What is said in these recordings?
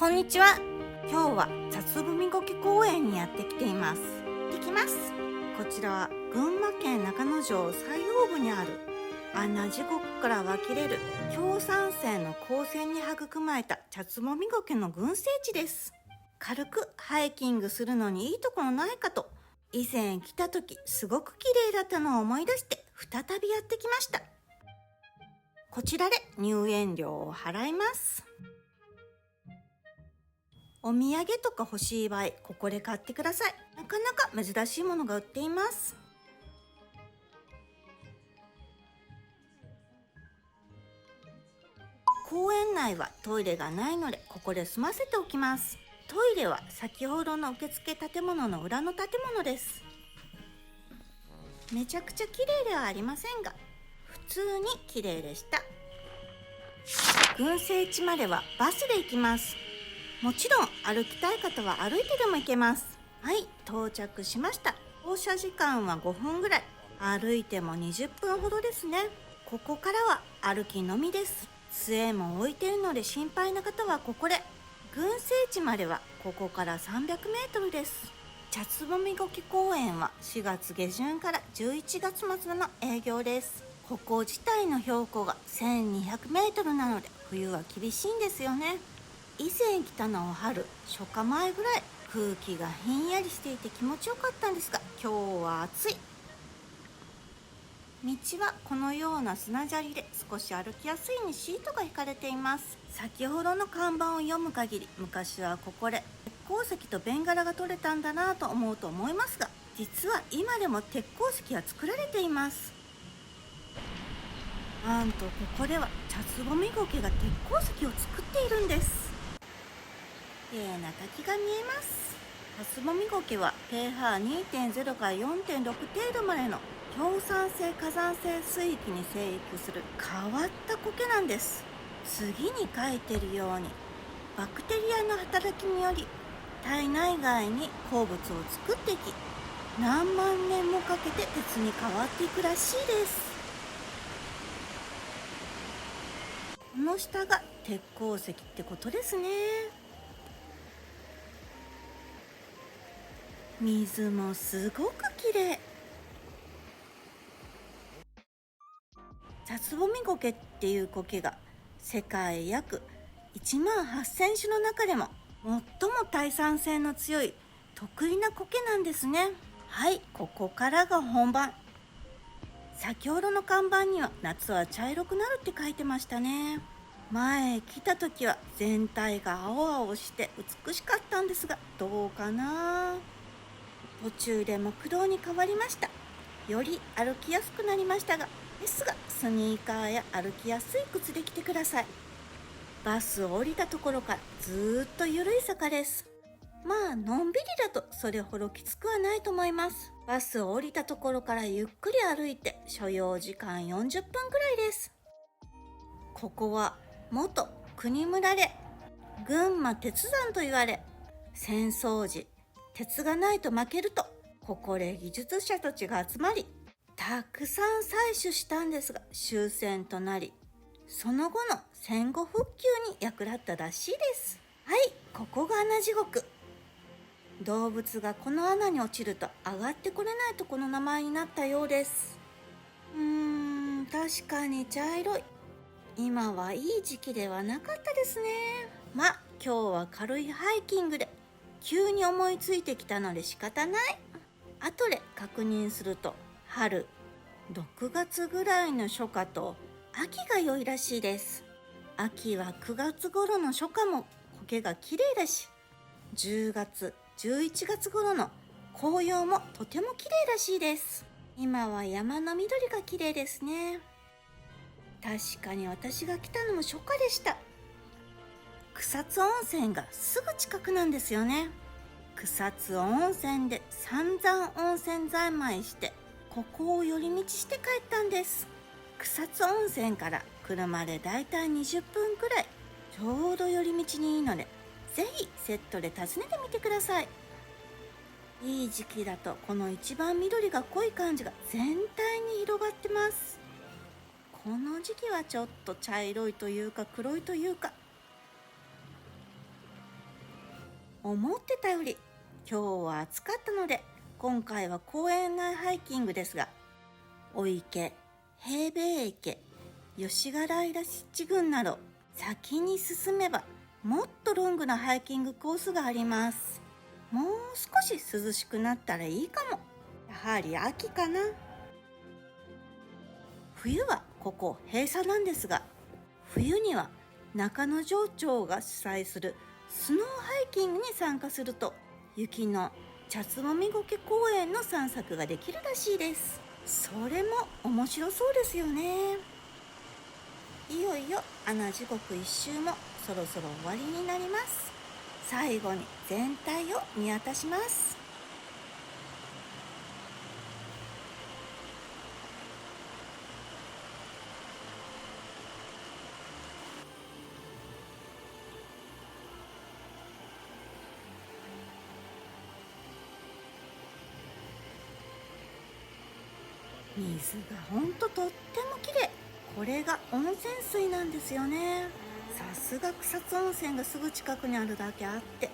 こんにちは。今日は雑踏苔公園にやってきています。行ってきます。こちらは群馬県中之条最央部にある穴地獄から湧き出る強酸性の光線に育まれた雑踏苔の群生地です。軽くハイキングするのにいいところないかと、以前来た時すごく綺麗だったのを思い出して再びやってきました。こちらで入園料を払います。お土産とか欲しい場合、ここで買ってください。なかなか珍しいものが売っています。公園内はトイレがないので、ここで済ませておきます。トイレは先ほどの受付建物の裏の建物です。めちゃくちゃ綺麗ではありませんが、普通に綺麗でした。群生地まではバスで行きます。もちろん歩きたい方は歩いてでも行けます。はい、到着しました。降車時間は5分ぐらい。歩いても20分ほどですね。ここからは歩きのみです。杖も置いているので心配な方はここで。群生地まではここから300メートルです。雑踏苔公園は4月下旬から11月末の営業です。ここ自体の標高が1200メートルなので冬は厳しいんですよね。以前来たのは春、初夏前ぐらい。空気がひんやりしていて気持ちよかったんですが、今日は暑い。道はこのような砂砂利で少し歩きやすいようにシートが引かれています。先ほどの看板を読む限り、昔はここで鉄鉱石とベンガラが取れたんだなと思うと思いますが、実は今でも鉄鉱石は作られています。なんとここでは雑踏苔が鉄鉱石を作っているんです。綺麗な滝が見えます。雑踏苔は pH2.0 から 4.6 程度までの強酸性火山性水域に生育する変わった苔なんです。次に書いてるようにバクテリアの働きにより体内外に鉱物を作っていき、何万年もかけて鉄に変わっていくらしいです。この下が鉄鉱石ってことですね。水もすごく綺麗。雑踏苔っていう苔が世界約1万8000種の中でも最も耐酸性の強い得意な苔なんですね。はい、ここからが本番。先ほどの看板には夏は茶色くなるって書いてましたね。前来た時は全体が青々して美しかったんですが、どうかな。途中で木道に変わりました。より歩きやすくなりましたが、ですがスニーカーや歩きやすい靴で来てください。バスを降りたところからずっと緩い坂です。まあのんびりだとそれほどきつくはないと思います。バスを降りたところからゆっくり歩いて所要時間40分くらいです。ここは元国村で群馬鉄山と言われ、戦争時鉄がないと負けるとここで技術者たちが集まりたくさん採取したんですが、終戦となりその後の戦後復旧に役立ったらしいです。はい、ここが穴地獄。動物がこの穴に落ちると上がってこれないとこの名前になったようです。確かに茶色い。今はいい時期ではなかったですね。まあ今日は軽いハイキングで急に思いついてきたので仕方ない。後で確認すると春6月ぐらいの初夏と秋が良いらしいです。秋は9月頃の初夏も苔が綺麗だし、10月11月頃の紅葉もとても綺麗らしいです。今は山の緑が綺麗ですね。確かに私が来たのも初夏でした。草津温泉がすぐ近くなんですよね。草津温泉で散々温泉三昧してここを寄り道して帰ったんです。草津温泉から車でだいたい20分くらい、ちょうど寄り道にいいのでぜひセットで訪ねてみてください。いい時期だとこの一番緑が濃い感じが全体に広がってます。この時期はちょっと茶色いというか黒いというか、思ってたより今日は暑かったので、今回は公園内ハイキングですが、御池、平米池、吉ヶ平湿地群など先に進めばもっとロングなハイキングコースがあります。もう少し涼しくなったらいいかも。やはり秋かな。冬はここ閉鎖なんですが、冬には中野城町が主催するスノーハイキングに参加すると、雪の茶つぼみ苔公園の散策ができるらしいです。それも面白そうですよね。いよいよ穴地獄一周もそろそろ終わりになります。最後に全体を見渡します。水がほんととっても綺麗。これが温泉水なんですよね。さすが草津温泉がすぐ近くにあるだけあって、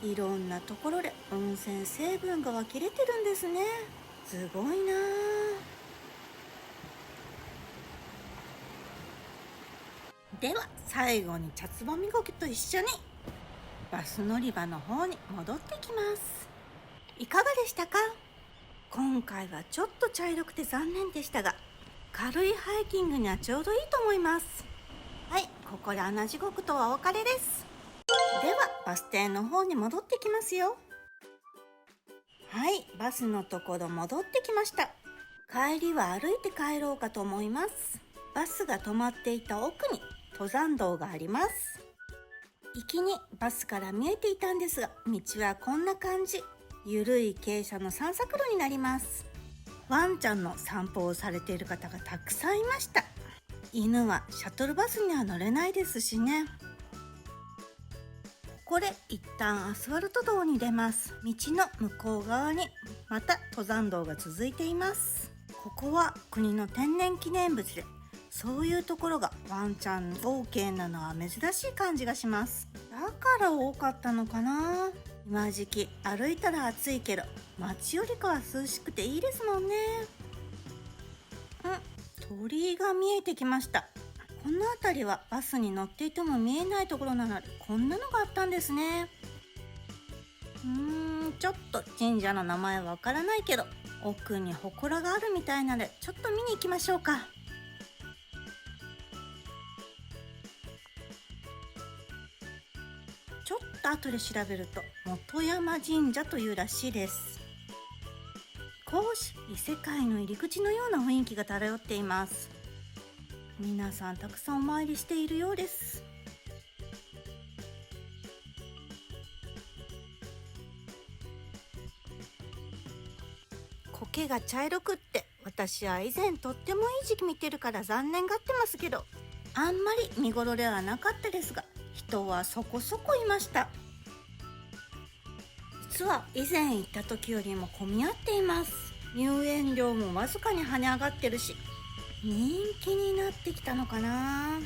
いろんなところで温泉成分が湧き出てるんですね。すごいなあ。では最後に茶つぼみ苔と一緒にバス乗り場の方に戻ってきます。いかがでしたか？今回はちょっと茶色くて残念でしたが、軽いハイキングにはちょうどいいと思います。はい、ここで穴地獄とはお別れです。ではバス停の方に戻ってきますよ。はい、バスのところ戻ってきました。帰りは歩いて帰ろうかと思います。バスが止まっていた奥に登山道があります。行きにバスから見えていたんですが、道はこんな感じ。ゆるい傾斜の散策路になります。ワンちゃんの散歩をされている方がたくさんいました。犬はシャトルバスには乗れないですしね。ここで一旦アスファルト道に出ます。道の向こう側にまた登山道が続いています。ここは国の天然記念物で、そういうところがワンちゃん OK なのは珍しい感じがします。だから多かったのかな。今時期歩いたら暑いけど、街よりかは涼しくていいですもんね。鳥居が見えてきました。この辺りはバスに乗っていても見えないところなので、こんなのがあったんですね。ちょっと神社の名前わからないけど、奥に祠があるみたいなのでちょっと見に行きましょうか。ちょっと後で調べると本山神社というらしいです。少し異世界の入り口のような雰囲気が漂っています。皆さんたくさんお参りしているようです。苔が茶色くって、私は以前とってもいい時期見てるから残念がってますけど、あんまり見頃ではなかったですが、人はそこそこいました。実は以前行った時よりも混み合っています。入園料もわずかに跳ね上がってるし、人気になってきたのかな。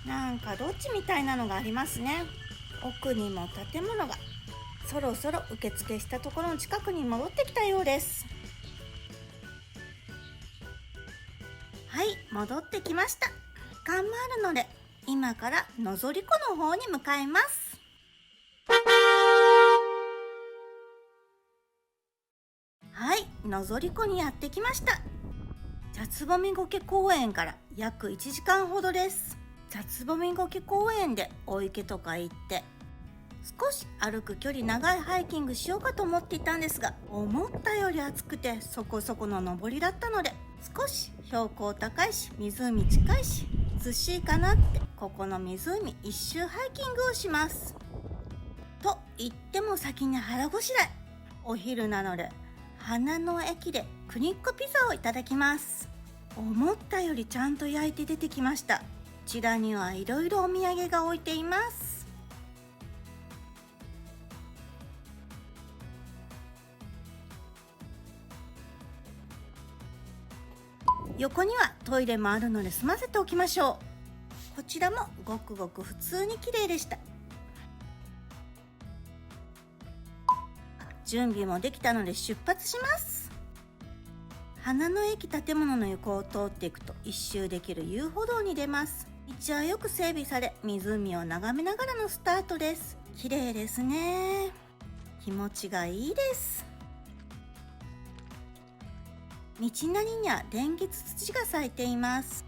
なんかロッジみたいなのがありますね。奥にも建物が。そろそろ受付したところの近くに戻ってきたようです。はい、戻ってきました。時間もあるので今からのぞり湖の方に向かいます。はい、のぞり湖にやってきました。茶つぼみ苔公園から約1時間ほどです。茶つぼみ苔公園でお池とか行って、少し歩く距離長いハイキングしようかと思っていたんですが、思ったより暑くてそこそこの登りだったので、少し標高高いし湖近いし涼しいかなって、ここの湖一周ハイキングをします。と言っても先に腹ごしらえ。お昼なので花の駅でクニッコピザをいただきます。思ったよりちゃんと焼いて出てきました。こちらにはいろいろお土産が置いています。横にはトイレもあるので済ませておきましょう。こちらもごくごく普通に綺麗でした。準備もできたので出発します。花の駅建物の横を通っていくと一周できる遊歩道に出ます。道はよく整備され、湖を眺めながらのスタートです。綺麗ですね。気持ちがいいです。道なりにはレンゲツツジが咲いています。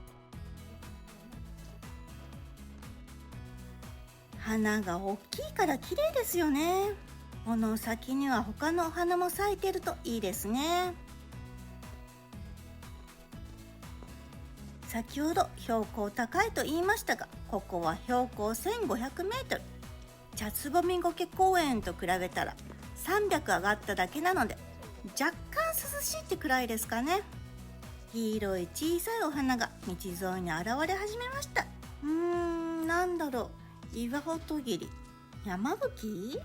花が大きいから綺麗ですよね。この先には他のお花も咲いてるといいですね。先ほど標高高いと言いましたが、ここは標高1500メートル。茶つぼみ苔公園と比べたら300上がっただけなので、若干涼しいってくらいですかね。黄色い小さいお花が道沿いに現れ始めました。なんだろう、岩本霧、山吹。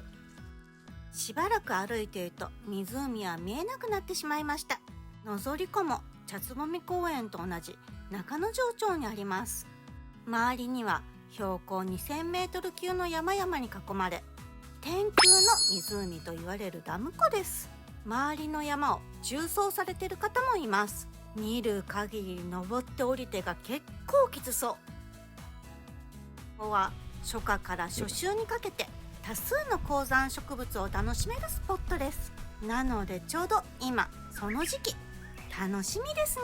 しばらく歩いていると湖は見えなくなってしまいました。のぞり湖も茶つぼみ公園と同じ中之条町にあります。周りには標高2000メートル級の山々に囲まれ、天空の湖と言われるダム湖です。周りの山を縦走されている方もいます。見る限り登って降りてが結構きつそう。ここは初夏から初秋にかけて多数の高山植物を楽しめるスポットです。なのでちょうど今その時期、楽しみですね。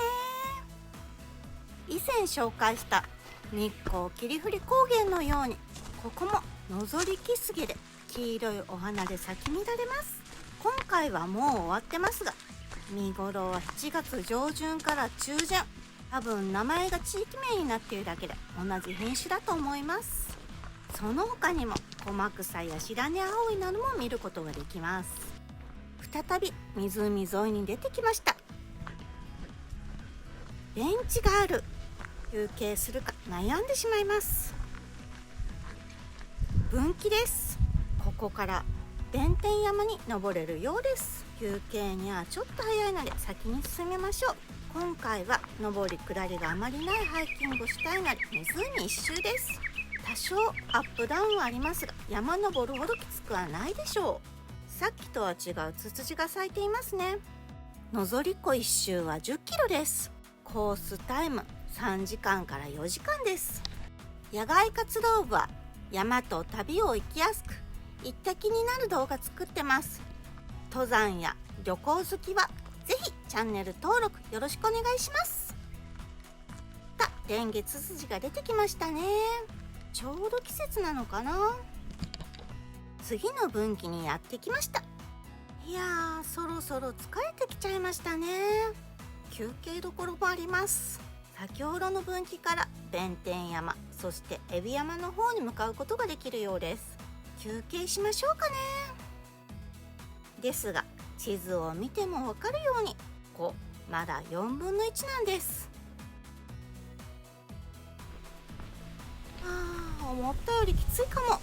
以前紹介した日光霧降高原のように、ここものぞりきすぎで黄色いお花で咲き乱れます。今回はもう終わってますが、見頃は7月上旬から中旬。多分名前が地域名になっているだけで同じ品種だと思います。その他にもコマクサや白根葵なども見ることができます。再び湖沿いに出てきました。ベンチがある。休憩するか悩んでしまいます。分岐です。ここから弁天山に登れるようです。休憩にはちょっと早いので先に進みましょう。今回は上り下りがあまりないハイキングをしたいので湖一周です。多少アップダウンはありますが、山登るほどきつくはないでしょう。さっきとは違うツツジが咲いていますね。のぞり湖一周は10キロです。コースタイム3時間から4時間です。野外活動部は山と旅を行きやすく、行った気になる動画作ってます。登山や旅行好きはぜひチャンネル登録よろしくお願いします。レンゲツツジが出てきましたね。ちょうど季節なのかな。次の分岐にやってきました。いやー、そろそろ疲れてきちゃいましたね。休憩どころもあります。先ほどの分岐から弁天山、そして海老山の方に向かうことができるようです。休憩しましょうかね。ですが地図を見てもわかるように、ここまだ4分の1なんです。思ったよりきついかも。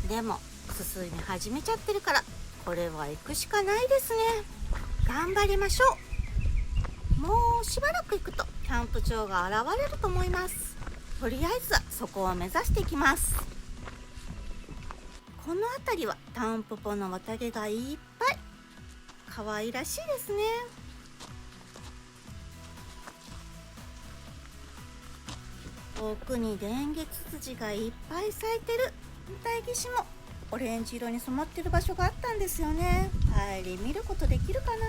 でも進み始めちゃってるから、これは行くしかないですね。頑張りましょう。もうしばらく行くとキャンプ場が現れると思います。とりあえずはそこを目指していきます。この辺りはタンポポの綿毛がいっぱい。可愛らしいですね。遠くにレンゲツツジがいっぱい咲いてる。大岸もオレンジ色に染まってる場所があったんですよね。帰り見ることできるかな。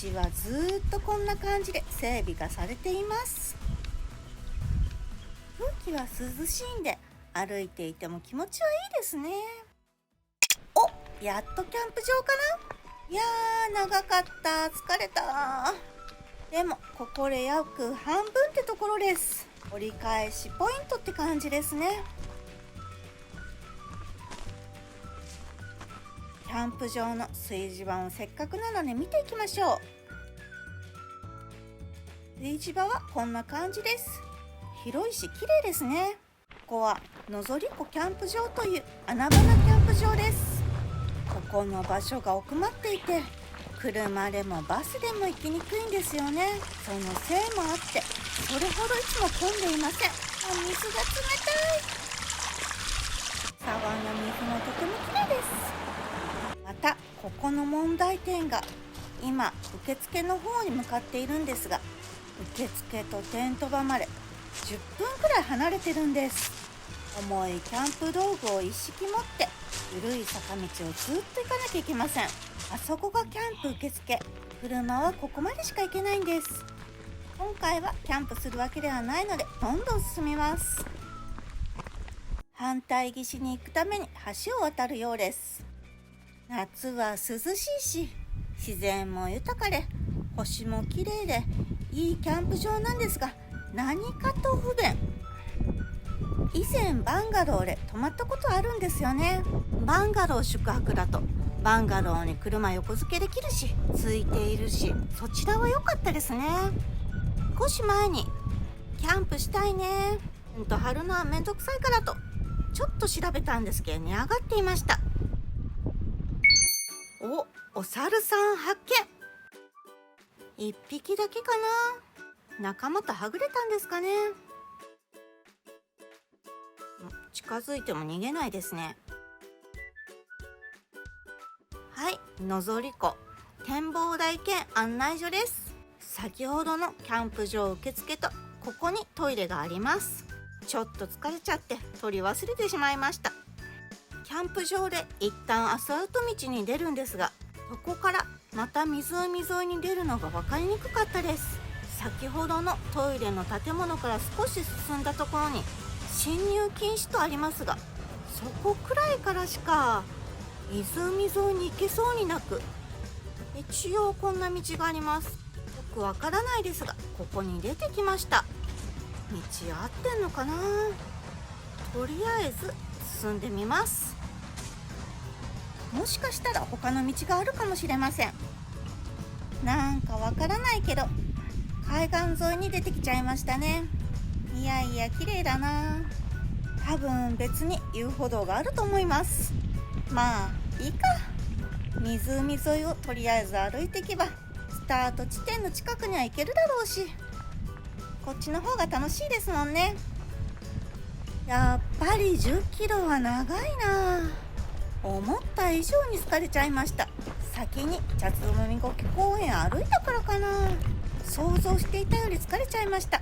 道はずっとこんな感じで整備がされています。空気は涼しいんで歩いていても気持ちはいいですね。お、やっとキャンプ場かな。いやー、長かった。疲れた。でもここで約半分ってところです。折り返しポイントって感じですね。キャンプ場の炊事場をせっかくなので見ていきましょう。炊事場はこんな感じです。広いし綺麗ですね。ここはのぞり湖キャンプ場という穴場なキャンプ場です。ここの場所が奥まっていて、車でもバスでも行きにくいんですよね。そのせいもあってそれほどいつも混んでいません。お水が冷たい。沢の水もとても綺麗ここの問題点が今受付の方に向かっているんですが、受付とテント場まで10分くらい離れてるんです。重いキャンプ道具を一式持って緩い坂道をずっと行かなきゃいけません。あそこがキャンプ受付。車はここまでしか行けないんです。今回はキャンプするわけではないのでどんどん進みます。反対岸に行くために橋を渡るようです。夏は涼しいし自然も豊かで星も綺麗でいいキャンプ場なんですが、何かと不便。以前バンガローで泊まったことあるんですよね。バンガロー宿泊だとバンガローに車横付けできるしついているし、そちらは良かったですね。少し前にキャンプしたいね貼るのはめんどくさいからとちょっと調べたんですけど値上がっていました。お猿さん発見。1匹だけかな。仲間とはぐれたんですかね。近づいても逃げないですね。はい、のぞり湖展望台兼案内所です。先ほどのキャンプ場受付とここにトイレがあります。ちょっと疲れちゃって取り忘れてしまいました。キャンプ場で一旦アスファルト道に出るんですが、そこからまた湖沿いに出るのが分かりにくかったです。先ほどのトイレの建物から少し進んだところに進入禁止とありますが、そこくらいからしか湖沿いに行けそうになく、一応こんな道があります。よくわからないですがここに出てきました。道合ってんのかな。とりあえず進んでみます。もしかしたら他の道があるかもしれません。なんかわからないけど海岸沿いに出てきちゃいましたね。いやいや綺麗だな。多分別に遊歩道があると思います。まあいいか。湖沿いをとりあえず歩いていけばスタート地点の近くには行けるだろうし、こっちの方が楽しいですもんね。やっぱり10キロは長いな。思った以上に疲れちゃいました。先に茶摘み公園歩いたからかな。想像していたより疲れちゃいました。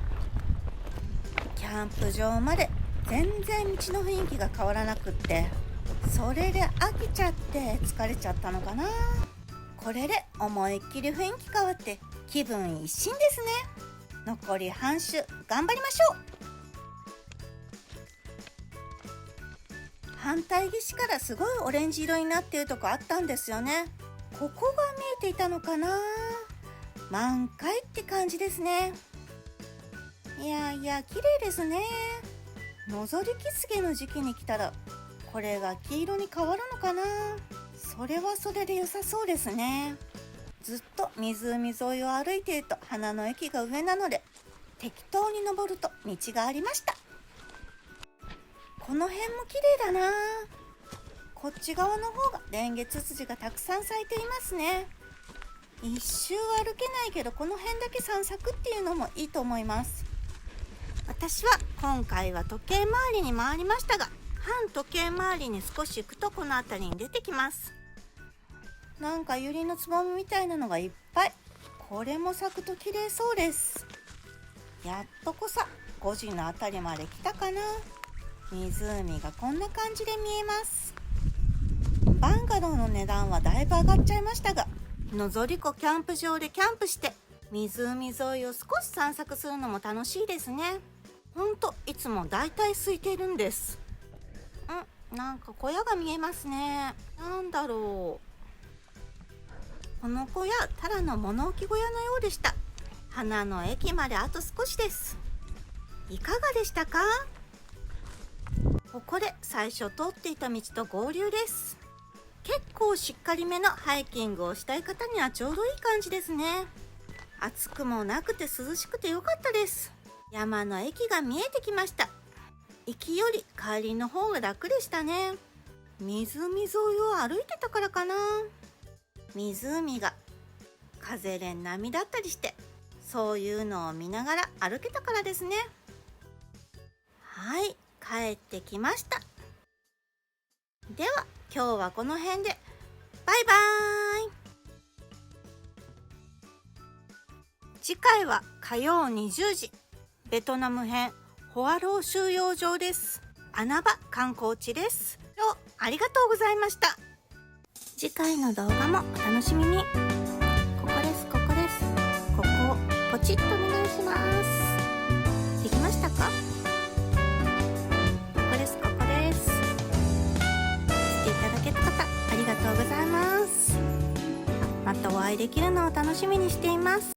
キャンプ場まで全然道の雰囲気が変わらなくって、それで飽きちゃって疲れちゃったのかな。これで思いっきり雰囲気変わって気分一新ですね。残り半周頑張りましょう。反対岸からすごいオレンジ色になっているとこあったんですよね。ここが見えていたのかな。満開って感じですね。いやいや綺麗ですね。のぞりキスゲの時期に来たらこれが黄色に変わるのかな。それはそれで良さそうですね。ずっと湖沿いを歩いていると花の駅が上なので適当に登ると道がありました。この辺も綺麗だな。こっち側の方がレンゲツツジがたくさん咲いていますね。一周歩けないけどこの辺だけ散策っていうのもいいと思います。私は今回は時計回りに回りましたが、反時計回りに少し行くとこの辺りに出てきます。なんかユリのつぼみみたいなのがいっぱい。これも咲くと綺麗そうです。やっとこさ5時のあたりまで来たかな。湖がこんな感じで見えます。バンガローの値段はだいぶ上がっちゃいましたが、のぞり湖キャンプ場でキャンプして湖沿いを少し散策するのも楽しいですね。ほんといつもだいたい空いているんです。なんか小屋が見えますね。なんだろう。この小屋ただの物置小屋のようでした。花の駅まであと少しです。いかがでしたか。ここで最初通っていた道と合流です。結構しっかりめのハイキングをしたい方にはちょうどいい感じですね。暑くもなくて涼しくてよかったです。山の駅が見えてきました。行きより帰りの方が楽でしたね。湖沿いを歩いてたからかな。湖が風で波だったりして、そういうのを見ながら歩けたからですね。はい、帰ってきました。では今日はこの辺で。バイバーイ。次回は火曜20時、ベトナム編ホアロー収容場です。穴場観光地です。ありがとうございました。次回の動画もお楽しみに。ここです。ここをポチッとお願いします。できましたか？ここです。していただけた方、ありがとうございます。またお会いできるのを楽しみにしています。